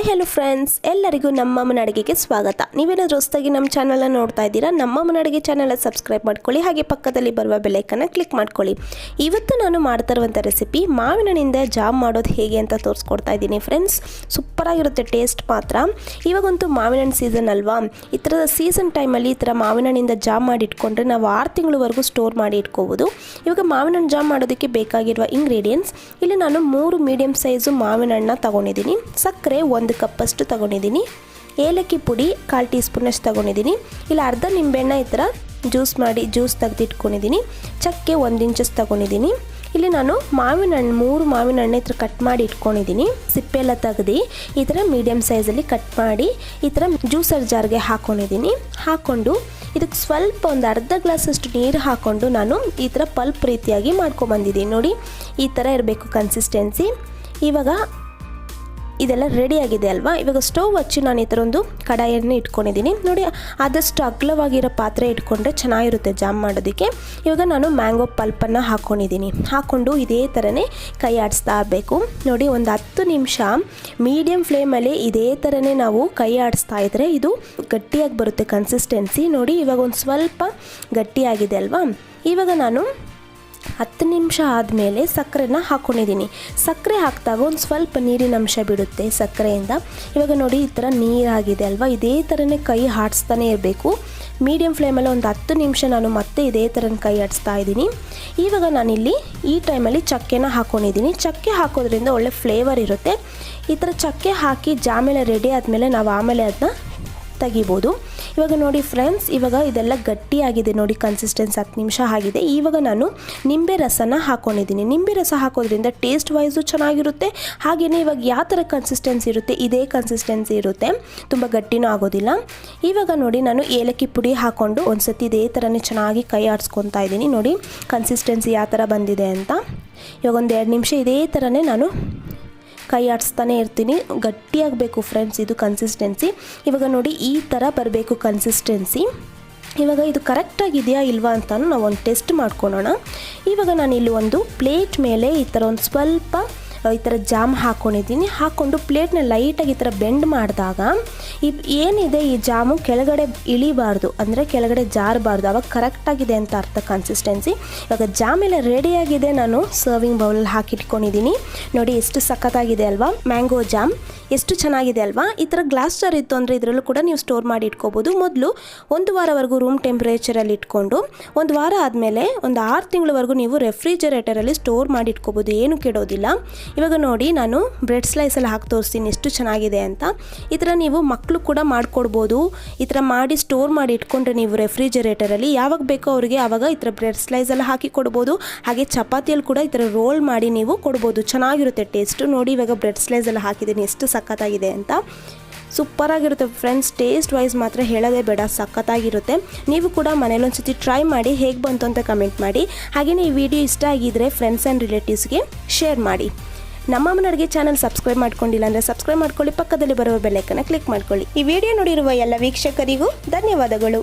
Hi hello friends, ಎಲ್ಲರಿಗೂ ನಮ್ಮಮ್ಮನ ಅಡುಗೆಗೆ ಸ್ವಾಗತ. ನೀವೇನಾದರೂ ಹೊಸದಾಗಿ ನಮ್ಮ ಚಾನಲ್ನ ನೋಡ್ತಾ ಇದ್ದೀರಾ, ನಮ್ಮಮ್ಮನ ಅಡುಗೆ ಚಾನಲ್ ಸಬ್ಸ್ಕ್ರೈಬ್ ಮಾಡ್ಕೊಳ್ಳಿ, ಹಾಗೆ ಪಕ್ಕದಲ್ಲಿ ಬರುವ ಬೆಲ್ ಐಕನ್ನ ಕ್ಲಿಕ್ ಮಾಡ್ಕೊಳ್ಳಿ. ಇವತ್ತು ನಾನು ಮಾಡ್ತಾ ಇರುವಂಥ ರೆಸಿಪಿ ಮಾವಿನ ಹಣ್ಣಿಂದ ಜಾಮ್ ಮಾಡೋದು ಹೇಗೆ ಅಂತ ತೋರಿಸ್ಕೊಡ್ತಾ ಇದ್ದೀನಿ ಫ್ರೆಂಡ್ಸ್. ಸೂಪರಾಗಿರುತ್ತೆ, ಟೇಸ್ಟ್ ಮಾತ್ರ. ಇವಾಗಂತೂ ಮಾವಿನ ಹಣ್ಣು ಸೀಸನ್ ಅಲ್ವಾ, ಈ ಥರದ ಸೀಸನ್ ಟೈಮಲ್ಲಿ ಈ ಥರ ಮಾವಿನ ಹಣ್ಣಿಂದ ಜಾಮ್ ಮಾಡಿ ಇಟ್ಕೊಂಡ್ರೆ ನಾವು 6 ತಿಂಗಳವರೆಗೂ ಸ್ಟೋರ್ ಮಾಡಿ ಇಟ್ಕೋಬೋದು. ಇವಾಗ ಮಾವಿನ ಹಣ್ಣು ಜಾಮ್ ಮಾಡೋದಕ್ಕೆ ಬೇಕಾಗಿರುವ ಇಂಗ್ರೀಡಿಯೆಂಟ್ಸ್ ಇಲ್ಲಿ ನಾನು 3 ಮೀಡಿಯಮ್ ಸೈಜು ಮಾವಿನ ಹಣ್ಣನ್ನ ತೊಗೊಂಡಿದ್ದೀನಿ. ಸಕ್ಕರೆ 1 ಕಪ್ಪಷ್ಟು ತೊಗೊಂಡಿದ್ದೀನಿ. ಏಲಕ್ಕಿ ಪುಡಿ 1/4 ಟೀ ಸ್ಪೂನಷ್ಟು ತೊಗೊಂಡಿದ್ದೀನಿ. ಇಲ್ಲ ಅರ್ಧ ನಿಂಬೆಹಣ್ಣ ಈ ಥರ ಜ್ಯೂಸ್ ತೆಗೆದಿಟ್ಕೊಂಡಿದ್ದೀನಿ. ಚಕ್ಕೆ 1 ಇಂಚಸ್ ತೊಗೊಂಡಿದ್ದೀನಿ. ಇಲ್ಲಿ ನಾನು ಮಾವಿನ ಹಣ್ಣು 3 ಮಾವಿನ ಹಣ್ಣು ಈ ಥರ ಕಟ್ ಮಾಡಿ ಇಟ್ಕೊಂಡಿದ್ದೀನಿ. ಸಿಪ್ಪೆಲ್ಲ ತೆಗೆದು ಈ ಥರ ಮೀಡಿಯಮ್ ಸೈಜಲ್ಲಿ ಕಟ್ ಮಾಡಿ ಈ ಥರ ಜ್ಯೂಸರ್ ಜಾರ್ಗೆ ಹಾಕ್ಕೊಂಡಿದ್ದೀನಿ. ಹಾಕ್ಕೊಂಡು ಇದಕ್ಕೆ ಸ್ವಲ್ಪ ಒಂದು ಅರ್ಧ ಗ್ಲಾಸಷ್ಟು ನೀರು ಹಾಕ್ಕೊಂಡು ನಾನು ಈ ಥರ ಪಲ್ಪ್ ರೀತಿಯಾಗಿ ಮಾಡ್ಕೊಂಬಂದಿದ್ದೀನಿ. ನೋಡಿ, ಈ ಥರ ಇರಬೇಕು ಕನ್ಸಿಸ್ಟೆನ್ಸಿ. ಇವಾಗ ಇದೆಲ್ಲ ರೆಡಿ ಆಗಿದೆ ಅಲ್ವಾ. ಇವಾಗ ಸ್ಟವ್ ಹಚ್ಚಿ ನಾನು ಈ ಥರ ಒಂದು ಕಡಾಯಿಯನ್ನು ಇಟ್ಕೊಂಡಿದ್ದೀನಿ. ನೋಡಿ, ಆದಷ್ಟು ಅಗಲವಾಗಿರೋ ಪಾತ್ರೆ ಇಟ್ಕೊಂಡ್ರೆ ಚೆನ್ನಾಗಿರುತ್ತೆ ಜಾಮ್ ಮಾಡೋದಕ್ಕೆ. ಇವಾಗ ನಾನು ಮ್ಯಾಂಗೋ ಪಲ್ಪನ್ನು ಹಾಕ್ಕೊಂಡಿದ್ದೀನಿ. ಹಾಕ್ಕೊಂಡು ಇದೇ ಥರನೇ ಕೈ ಆಡಿಸ್ತಾ ಇರಬೇಕು. ನೋಡಿ, ಒಂದು 10 ನಿಮಿಷ ಮೀಡಿಯಮ್ ಫ್ಲೇಮಲ್ಲಿ ಇದೇ ಥರನೇ ನಾವು ಕೈ ಆಡಿಸ್ತಾ ಇದ್ದರೆ ಇದು ಗಟ್ಟಿಯಾಗಿ ಬರುತ್ತೆ ಕನ್ಸಿಸ್ಟೆನ್ಸಿ. ನೋಡಿ, ಇವಾಗ ಒಂದು ಸ್ವಲ್ಪ ಗಟ್ಟಿಯಾಗಿದೆ ಅಲ್ವಾ. ಇವಾಗ ನಾನು 10 ನಿಮಿಷ ಆದಮೇಲೆ ಸಕ್ಕರೆನ ಹಾಕ್ಕೊಂಡಿದ್ದೀನಿ. ಸಕ್ಕರೆ ಹಾಕಿದಾಗ ಒಂದು ಸ್ವಲ್ಪ ನೀರಿನ ಅಂಶ ಬಿಡುತ್ತೆ ಸಕ್ಕರೆಯಿಂದ. ಇವಾಗ ನೋಡಿ, ಈ ಥರ ನೀರಾಗಿದೆ ಅಲ್ವಾ, ಇದೇ ಥರನೇ ಕೈ ಆಡಿಸ್ತಾನೆ ಇರಬೇಕು. ಮೀಡಿಯಮ್ ಫ್ಲೇಮಲ್ಲಿ ಒಂದು 10 ನಿಮಿಷ ನಾನು ಮತ್ತೆ ಇದೇ ಥರ ಕೈ ಆಡಿಸ್ತಾ ಇದ್ದೀನಿ. ಇವಾಗ ನಾನಿಲ್ಲಿ ಈ ಟೈಮಲ್ಲಿ ಚಕ್ಕೆನ ಹಾಕ್ಕೊಂಡಿದ್ದೀನಿ. ಚಕ್ಕೆ ಹಾಕೋದ್ರಿಂದ ಒಳ್ಳೆ ಫ್ಲೇವರ್ ಇರುತ್ತೆ. ಈ ಥರ ಚಕ್ಕೆ ಹಾಕಿ ಜಾಮೆಲ್ಲ ರೆಡಿ ಆದಮೇಲೆ ನಾವು ಆಮೇಲೆ ಅದನ್ನ ತೆಗಿಬೋದು. ಇವಾಗ ನೋಡಿ ಫ್ರೆಂಡ್ಸ್, ಇವಾಗ ಇದೆಲ್ಲ ಗಟ್ಟಿಯಾಗಿದೆ. ನೋಡಿ, ಕನ್ಸಿಸ್ಟೆನ್ಸಿ 10 ನಿಮಿಷ ಆಗಿದೆ. ಇವಾಗ ನಾನು ನಿಂಬೆ ರಸನ ಹಾಕ್ಕೊಂಡಿದ್ದೀನಿ. ನಿಂಬೆ ರಸ ಹಾಕೋದ್ರಿಂದ ಟೇಸ್ಟ್ ವೈಸು ಚೆನ್ನಾಗಿರುತ್ತೆ. ಹಾಗೆಯೇ ಇವಾಗ ಯಾವ ಥರ ಕನ್ಸಿಸ್ಟೆನ್ಸಿ ಇರುತ್ತೆ ಇದೇ ಕನ್ಸಿಸ್ಟೆನ್ಸಿ ಇರುತ್ತೆ, ತುಂಬ ಗಟ್ಟಿನೂ ಆಗೋದಿಲ್ಲ. ಇವಾಗ ನೋಡಿ, ನಾನು ಏಲಕ್ಕಿ ಪುಡಿ ಹಾಕ್ಕೊಂಡು ಒಂದು ಸತಿ ಇದೇ ಥರನೇ ಚೆನ್ನಾಗಿ ಕೈ ಆಡಿಸ್ಕೊತಾ ಇದ್ದೀನಿ. ನೋಡಿ ಕನ್ಸಿಸ್ಟೆನ್ಸಿ ಯಾವ ಥರ ಬಂದಿದೆ ಅಂತ. ಇವಾಗ ಒಂದು 2 ನಿಮಿಷ ಇದೇ ಥರನೇ ನಾನು ಕೈ ಆಡಿಸ್ತಾನೆ ಇರ್ತೀನಿ. ಗಟ್ಟಿಯಾಗಬೇಕು ಫ್ರೆಂಡ್ಸ್ ಇದು ಕನ್ಸಿಸ್ಟೆನ್ಸಿ. ಇವಾಗ ನೋಡಿ, ಈ ಥರ ಬರಬೇಕು ಕನ್ಸಿಸ್ಟೆನ್ಸಿ. ಇವಾಗ ಇದು ಕರೆಕ್ಟಾಗಿದೆಯಾ ಇಲ್ವಾ ಅಂತ ನಾವು ಒಂದು ಟೆಸ್ಟ್ ಮಾಡ್ಕೊಳ್ಳೋಣ. ಇವಾಗ ನಾನು ಇಲ್ಲಿ ಒಂದು ಪ್ಲೇಟ್ ಮೇಲೆ ಈ ಥರ ಒಂದು ಸ್ವಲ್ಪ ಈ ಥರ ಜಾಮ್ ಹಾಕ್ಕೊಂಡಿದ್ದೀನಿ. ಹಾಕ್ಕೊಂಡು ಪ್ಲೇಟ್ನ ಲೈಟಾಗಿ ಈ ಥರ ಬೆಂಡ್ ಮಾಡಿದಾಗ ಏನಿದೆ ಈ ಜಾಮು ಕೆಳಗಡೆ ಇಳಿಬಾರ್ದು, ಅಂದರೆ ಕೆಳಗಡೆ ಜಾರಬಾರ್ದು. ಅವಾಗ ಕರೆಕ್ಟಾಗಿದೆ ಅಂತ ಅರ್ಥ ಕನ್ಸಿಸ್ಟೆನ್ಸಿ. ಇವಾಗ ಜಾಮ್ ಎಲ್ಲ ರೆಡಿಯಾಗಿದೆ. ನಾನು ಸರ್ವಿಂಗ್ ಬೌಲಲ್ಲಿ ಹಾಕಿಟ್ಕೊಂಡಿದ್ದೀನಿ. ನೋಡಿ, ಎಷ್ಟು ಸಖತ್ತಾಗಿದೆ ಅಲ್ವಾ ಮ್ಯಾಂಗೋ ಜಾಮ್, ಎಷ್ಟು ಚೆನ್ನಾಗಿದೆ ಅಲ್ವಾ. ಈ ಥರ ಗ್ಲಾಸ್ ಜಾರ್ ಇತ್ತು ಅಂದರೆ ಇದರಲ್ಲೂ ಕೂಡ ನೀವು ಸ್ಟೋರ್ ಮಾಡಿ ಇಟ್ಕೋಬೋದು. ಮೊದಲು 1 ವಾರವರೆಗೂ ರೂಮ್ ಟೆಂಪ್ರೇಚರಲ್ಲಿ ಇಟ್ಕೊಂಡು 1 ವಾರ ಆದಮೇಲೆ ಒಂದು 6 ತಿಂಗಳವರೆಗೂ ನೀವು ರೆಫ್ರಿಜರೇಟರಲ್ಲಿ ಸ್ಟೋರ್ ಮಾಡಿ ಇಟ್ಕೋಬೋದು, ಏನು ಕೆಡೋದಿಲ್ಲ. ಇವಾಗ ನೋಡಿ, ನಾನು ಬ್ರೆಡ್ ಸ್ಲೈಸಲ್ಲಿ ಹಾಕಿ ತೋರಿಸ್ತೀನಿ ಎಷ್ಟು ಚೆನ್ನಾಗಿದೆ ಅಂತ. ಈ ಥರ ನೀವು ಮಕ್ಕಳು ಕೂಡ ಮಾಡಿಕೊಡ್ಬೋದು. ಈ ಥರ ಮಾಡಿ ಸ್ಟೋರ್ ಮಾಡಿ ಇಟ್ಕೊಂಡ್ರೆ ನೀವು ರೆಫ್ರಿಜರೇಟರಲ್ಲಿ ಯಾವಾಗ ಬೇಕೋ ಅವರಿಗೆ ಆವಾಗ ಈ ಥರ ಬ್ರೆಡ್ ಸ್ಲೈಸಲ್ಲಿ ಹಾಕಿ ಕೊಡ್ಬೋದು. ಹಾಗೆ ಚಪಾತಿಯಲ್ಲಿ ಕೂಡ ಈ ಥರ ರೋಲ್ ಮಾಡಿ ನೀವು ಕೊಡ್ಬೋದು, ಚೆನ್ನಾಗಿರುತ್ತೆ ಟೇಸ್ಟು. ನೋಡಿ, ಇವಾಗ ಬ್ರೆಡ್ ಸ್ಲೈಸಲ್ಲಿ ಹಾಕಿದ್ದೀನಿ, ಎಷ್ಟು ಸಖತ್ತಾಗಿದೆ ಅಂತ. ಸೂಪರಾಗಿರುತ್ತೆ ಫ್ರೆಂಡ್ಸ್, ಟೇಸ್ಟ್ ವೈಸ್ ಮಾತ್ರ ಹೇಳೋದೇ ಬೇಡ, ಸಖತ್ತಾಗಿರುತ್ತೆ. ನೀವು ಕೂಡ ಮನೇಲಿ ಒಂದ್ಸತಿ ಟ್ರೈ ಮಾಡಿ ಹೇಗೆ ಬಂತು ಅಂತ ಕಮೆಂಟ್ ಮಾಡಿ. ಹಾಗೆಯೇ ಈ ವಿಡಿಯೋ ಇಷ್ಟ ಆಗಿದ್ದರೆ ಫ್ರೆಂಡ್ಸ್ ಆ್ಯಂಡ್ ರಿಲೇಟಿವ್ಸ್ಗೆ ಶೇರ್ ಮಾಡಿ. ನಮ್ಮಮ್ಮನ ಅಡುಗೆ ಚಾನಲ್ ಸಬ್ಸ್ಕ್ರೈಬ್ ಮಾಡ್ಕೊಂಡಿಲ್ಲ ಅಂದರೆ ಸಬ್ಸ್ಕ್ರೈಬ್ ಮಾಡ್ಕೊಳ್ಳಿ, ಪಕ್ಕದಲ್ಲಿ ಬರುವ ಬೆಲ್ ಐಕನ್ನ ಕ್ಲಿಕ್ ಮಾಡ್ಕೊಳ್ಳಿ. ಈ ವಿಡಿಯೋ ನೋಡಿರುವ ಎಲ್ಲ ವೀಕ್ಷಕರಿಗೂ ಧನ್ಯವಾದಗಳು.